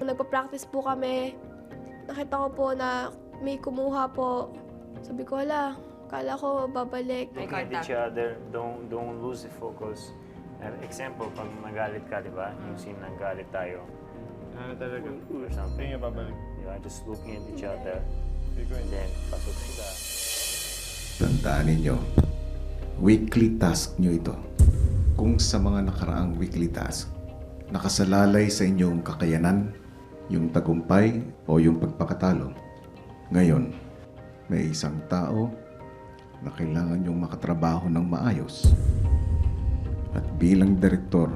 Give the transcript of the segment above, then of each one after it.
Nagpa-practice po kami. Nakita ko po na may kumuha po. Sabi ko, hala, kala ko babalik. Looking at each other, don't lose the focus. Example, pag nagalit ka, di ba? Yung scene nagalit tayo. Ano talaga? Or something. Tingin babalik. Diba? Just looking at each other. And then, pasok sila. Tandaan ninyo, weekly task nyo ito. Kung sa mga nakaraang weekly task, nakasalalay sa inyong kakayanan, yung tagumpay o yung pagpakatalo. Ngayon, may isang tao na kailangan yung makatrabaho ng maayos. At bilang direktor,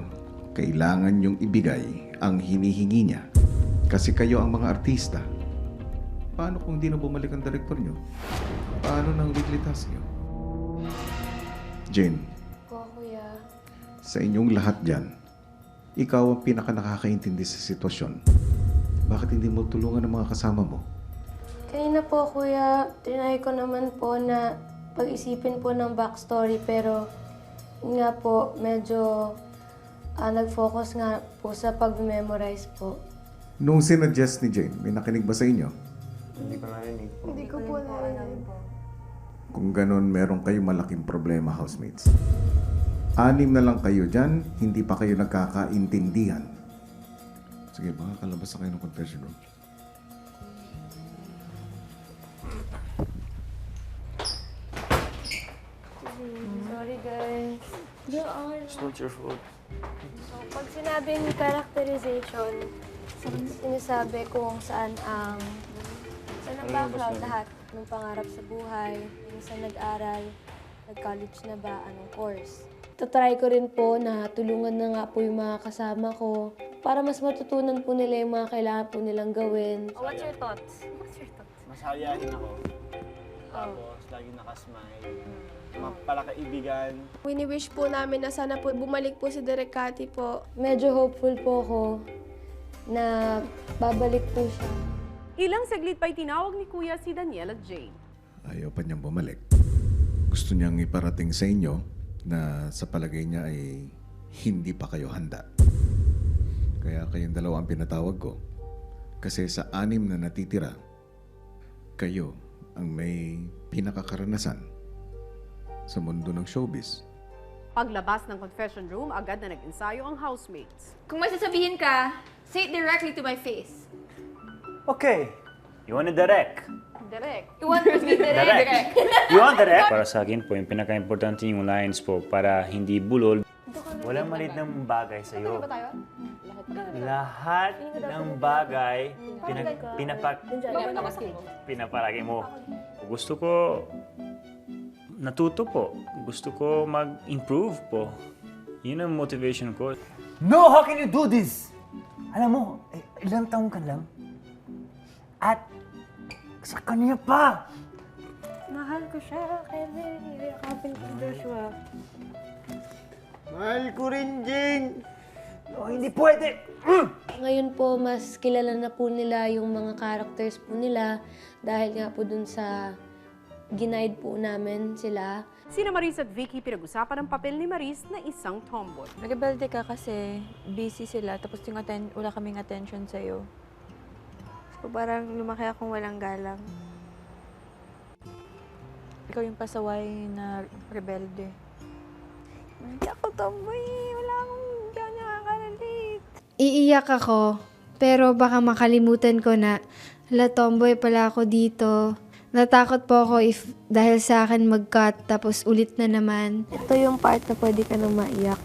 kailangan yung ibigay ang hinihingi niya. Kasi kayo ang mga artista. Paano kung di na bumalik ang direktor nyo? Paano ng weekly task nyo? Jane, Po, kuya. sa inyong lahat dyan, ikaw ang pinaka nakakaintindi sa sitwasyon. Bakit hindi mo tulungan ang mga kasama mo? Kanina po, kuya, trinay ko naman po na pag-isipin po ng backstory pero yun nga po, medyo nag-focus nga po sa pag-memorize po. Nung sinuggest ni Jane, may nakinig ba sa inyo? Hindi ko narinig po. Hindi ko po narinig. Kung ganun, meron kayo malaking problema, housemates. 6 na lang kayo dyan, hindi pa kayo nagkakaintindihan. Sige, baka kalabas na kayo ng confession room. Sorry, guys. It's not your fault. So, pag sinabing characterization, sinasabi kung saan ang background lahat ng pangarap sa buhay, yung saan nag-aral, nag-college na ba, anong course. Tatry ko rin po na tulungan na nga po yung mga kasama ko para mas matutunan po nila yung mga kailangan po nilang gawin. What's your thoughts? Masayahin ako. Tapos, lagi nakasmile. Mapalakaibigan. Wini-wish po namin na sana po bumalik po si Direk Cathy po. Medyo hopeful po ako na babalik po siya. Ilang saglit pa'y tinawag ni Kuya si Daniel at Jane. Ayaw pa niyang bumalik. Gusto niyang iparating sa inyo na sa palagay niya ay hindi pa kayo handa. Kaya kayong dalawa ang pinatawag ko. Kasi sa 6 na natitira, kayo ang may pinakakaranasan sa mundo ng showbiz. Paglabas ng confession room, agad na nag-ensayo ang housemates. Kung may sasabihin ka, say it directly to my face. Okay. You want to direct? Direct. You want me to direct? You want direct? Para sa akin po, yung pinaka-importante yung lines po para hindi bulol. Walang malit ng bagay sa'yo. Lahat ng bagay pinapalagi mo. Gusto ko natuto po. Gusto ko mag-improve po. Yun ang motivation ko. No, how can you do this? Alam mo, ilang taong ka lang. At sa kanya pa. Mahal ko siya, Kevin. Yakapin ko si Joshua. Mahal ko rin, Jane. No, hindi pwede. Ngayon po, mas kilala na po nila yung mga characters po nila dahil nga po dun sa ginaid po namin sila. Sina Maris at Vicky pinag-usapan ang papel ni Maris na isang tomboy. Rebelde ka kasi busy sila, tapos yung wala kaming attention sa'yo. So parang lumaki akong walang galang. Ikaw yung pasaway na rebelde. Hindi ako tomboy. Wala akong hindi ako nakaka-relate. Iiyak ako, pero baka makalimutan ko na, hala, tomboy pala ako dito. Natakot po ako if dahil sa akin mag-cut, tapos ulit na naman. Ito yung part na pwede ka nang maiyak.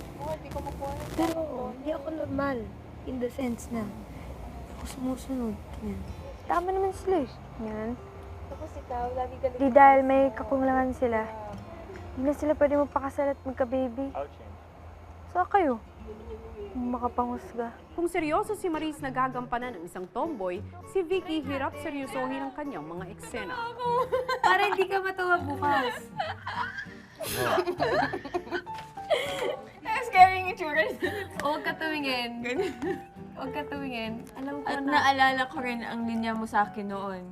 Pero hindi ako normal. In the sense na ako sumusunod. Yan. Tama naman sila eh. Yan. Tapos ikaw, lagi ka Di dahil may kakulangan sila. Hindi na sila pwede magpakasal at magka-baby. So kayo, makapangusga. Kung seryoso si Maris na gagampanan ng isang tomboy, si Vicky hirap seryosohin ang kanyang mga eksena. Para hindi ka matawa bukas. Scaring itsura. Huwag ka tumingin. Huwag ka tumingin. Alam ko At na. naalala ko rin ang linya mo sa akin noon.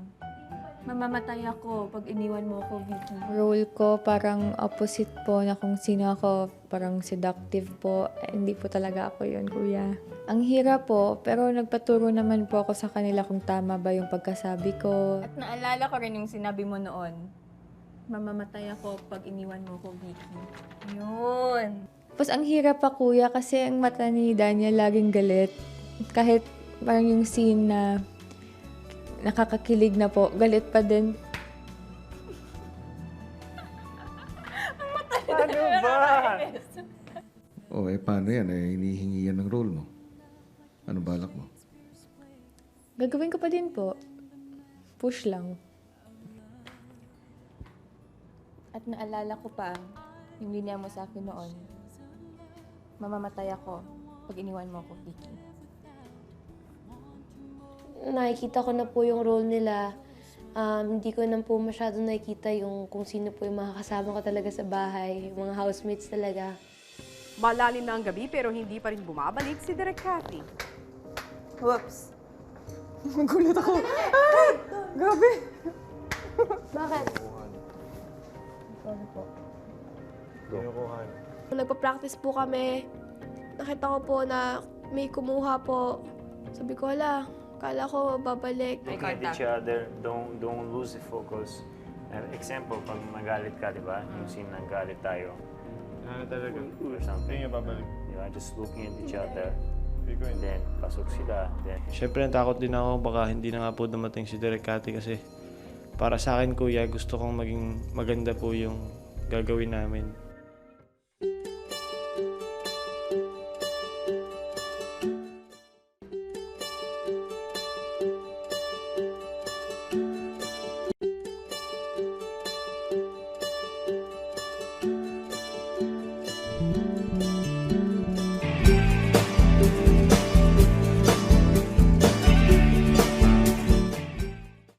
Mamamatay ako pag iniwan mo ako, Vicky. Role ko parang opposite po na kung sino ako, parang seductive po. Hindi po talaga ako yun, kuya. Ang hirap po, pero nagpaturo naman po ako sa kanila kung tama ba yung pagkasabi ko. At naalala ko rin yung sinabi mo noon. Mamamatay ako pag iniwan mo ako, Vicky. Yun. Tapos ang hirap pa, kuya, kasi ang mata ni Daniel laging galit. Kahit parang yung scene na nakakakilig na po, galit pa din. Ano ba? O paano yan? Hinihingi yan ng role mo. Ano balak mo? Gagawin ko pa din po. Push lang. At naalala ko pa yung linya mo sa akin noon. Mamamatay ako pag iniwan mo ako, Vicky. Nakikita ko na po yung role nila. Hindi ko na po masyado nakikita yung kung sino po yung mga kasama ko talaga sa bahay, yung mga housemates talaga. Malalim na ang gabi pero hindi pa rin bumabalik si Direk Cathy. Whoops. Nagulat ako. Ah! Grabe! Bakit? Kinukuhan. Nagpa-practice po kami. Nakita ko po na may kumuha po. Sabi ko, hala, kala ko babalik. Looking at each other, don't lose the focus. Example, pag magalit ka, di ba? Yung scene na galit tayo. Ano talaga? Or something. Hindi nga babalik. Di ba? Just looking at each other. Hindi ko And then, pasok sila. Then, Siyempre, natakot din ako. Baka hindi na nga po dumating si Direk Cathy kasi para sa akin, kuya, gusto kong maging maganda po yung gagawin namin.